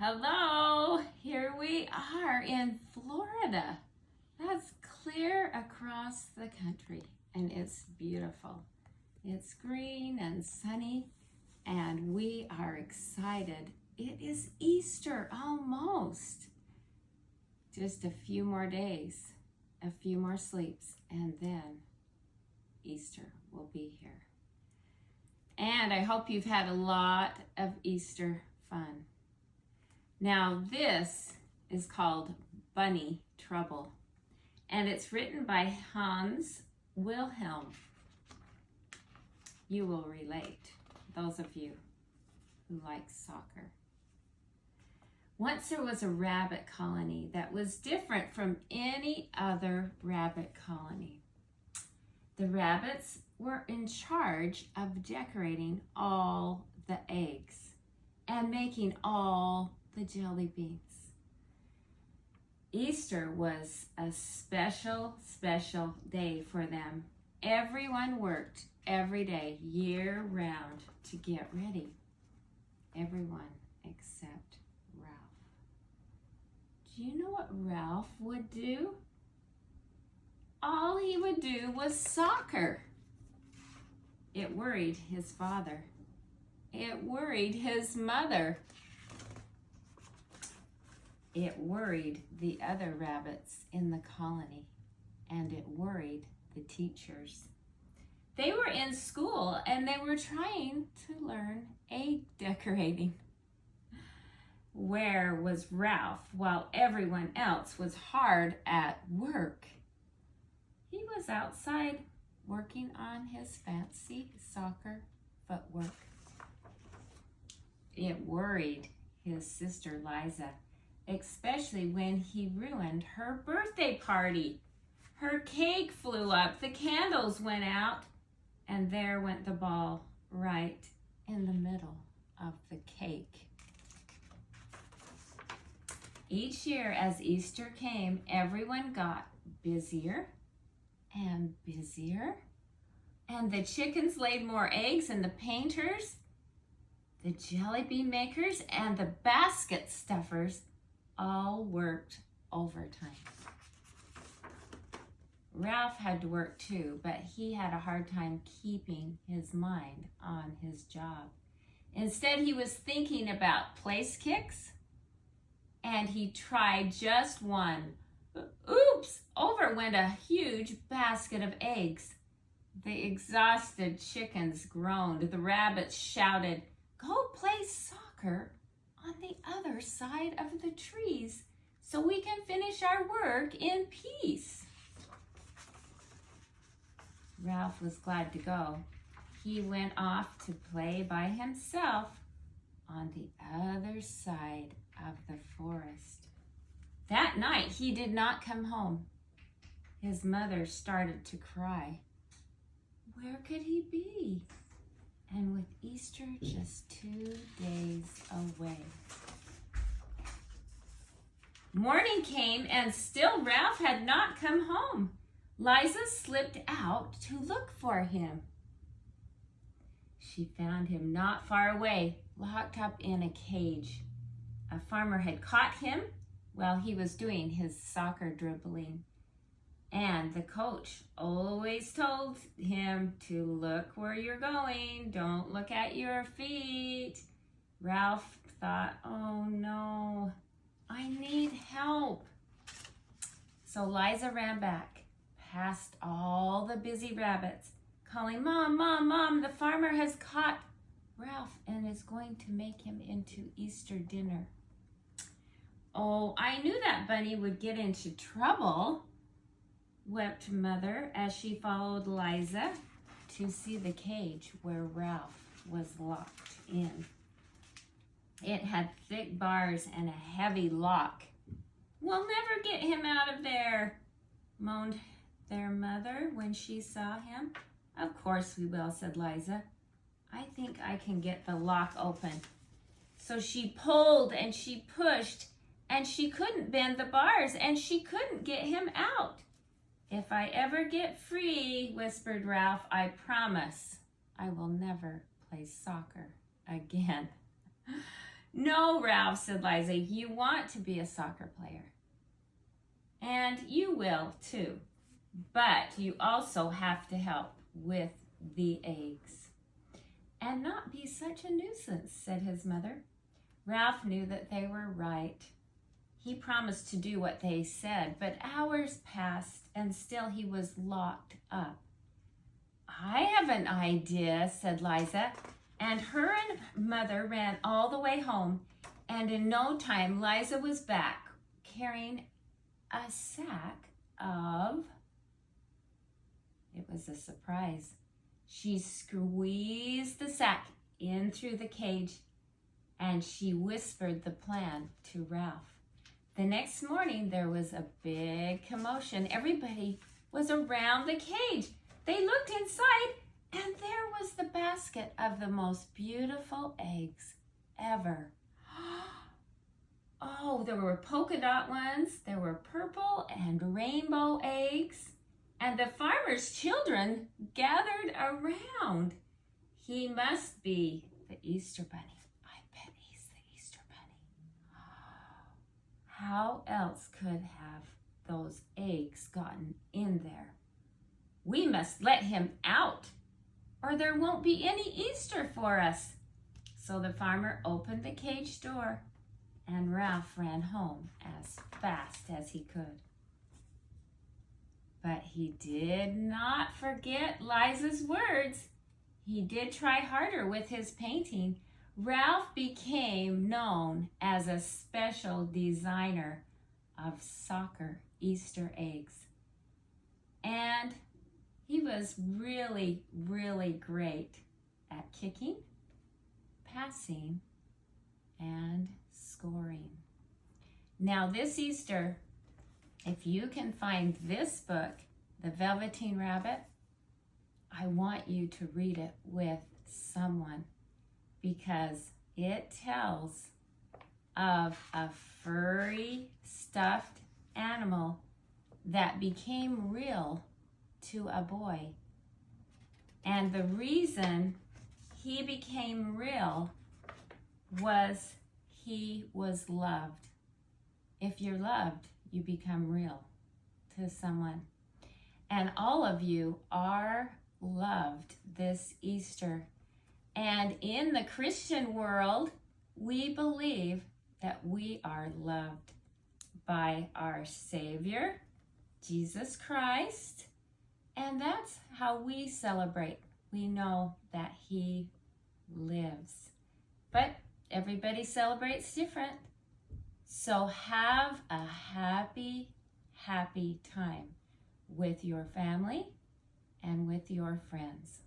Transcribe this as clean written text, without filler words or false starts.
Hello, here we are in Florida. That's clear across the country and it's beautiful. It's green and sunny and we are excited. It is Easter almost. Just a few more days, a few more sleeps, and then Easter will be here. And I hope you've had a lot of Easter fun. Now this is called Bunny Trouble, and it's written by Hans Wilhelm. You will relate, those of you who like soccer. Once there was a rabbit colony that was different from any other rabbit colony. The rabbits were in charge of decorating all the eggs and making all the jelly beans. Easter was a special day for them. Everyone worked every day, year round, to get ready. Everyone except Ralph. Do you know what Ralph would do? All he would do was soccer. It worried his father. It worried his mother. It worried the other rabbits in the colony, and it worried the teachers. They were in school and they were trying to learn egg decorating. Where was Ralph while everyone else was hard at work? He was outside working on his fancy soccer footwork. It worried his sister Liza, especially when he ruined her birthday party. Her cake flew up, the candles went out, and there went the ball right in the middle of the cake. Each year as Easter came, everyone got busier and busier, and the chickens laid more eggs, and the painters, the jelly bean makers, and the basket stuffers all worked overtime. Ralph had to work too, but he had a hard time keeping his mind on his job. Instead, he was thinking about place kicks, and he tried just one. Oops! Over went a huge basket of eggs. The exhausted chickens groaned. The rabbits shouted, "Go play soccer on the other side of the trees so we can finish our work in peace." Ralph was glad to go. He went off to play by himself on the other side of the forest. That night, he did not come home. His mother started to cry. Where could he be? And with Easter just 2 days away. Morning came and still Ralph had not come home. Liza slipped out to look for him. She found him not far away, locked up in a cage. A farmer had caught him while he was doing his soccer dribbling. And the coach always told him to look where you're going. Don't look at your feet. Ralph thought, oh no, I need help. So Liza ran back, past all the busy rabbits, calling, Mom, Mom, Mom, the farmer has caught Ralph and is going to make him into Easter dinner. Oh, I knew that bunny would get into trouble, wept Mother as she followed Liza to see the cage where Ralph was locked in. It had thick bars and a heavy lock. We'll never get him out of there, moaned their mother when she saw him. Of course we will, said Liza. I think I can get the lock open. So she pulled and she pushed, and she couldn't bend the bars, and she couldn't get him out. If I ever get free, whispered Ralph, I promise I will never play soccer again. No, Ralph, said Liza, you want to be a soccer player. And you will too. But you also have to help with the eggs. And not be such a nuisance, said his mother. Ralph knew that they were right. He promised to do what they said, but hours passed and still he was locked up. I have an idea, said Liza, and her and mother ran all the way home, and in no time Liza was back carrying a sack of... It was a surprise. She squeezed the sack in through the cage and she whispered the plan to Ralph. The next morning there was a big commotion. Everybody was around the cage. They looked inside and there was the basket of the most beautiful eggs ever. Oh, there were polka dot ones, there were purple and rainbow eggs, and the farmer's children gathered around. He must be the Easter Bunny. I bet he's the Easter Bunny. How else could have those eggs gotten in there? We must let him out, or there won't be any Easter for us. So the farmer opened the cage door, and Ralph ran home as fast as he could. But he did not forget Liza's words. He did try harder with his painting. Ralph became known as a special designer of soccer Easter eggs. And he was really, really great at kicking, passing, and scoring. Now this Easter, if you can find this book, The Velveteen Rabbit, I want you to read it with someone because it tells of a furry stuffed animal that became real to a boy. And the reason he became real was he was loved. If you're loved, you become real to someone. And all of you are loved this Easter. And in the Christian world, we believe that we are loved by our Savior, Jesus Christ. And that's how we celebrate. We know that he lives. But everybody celebrates different. So have a happy, happy time with your family and with your friends.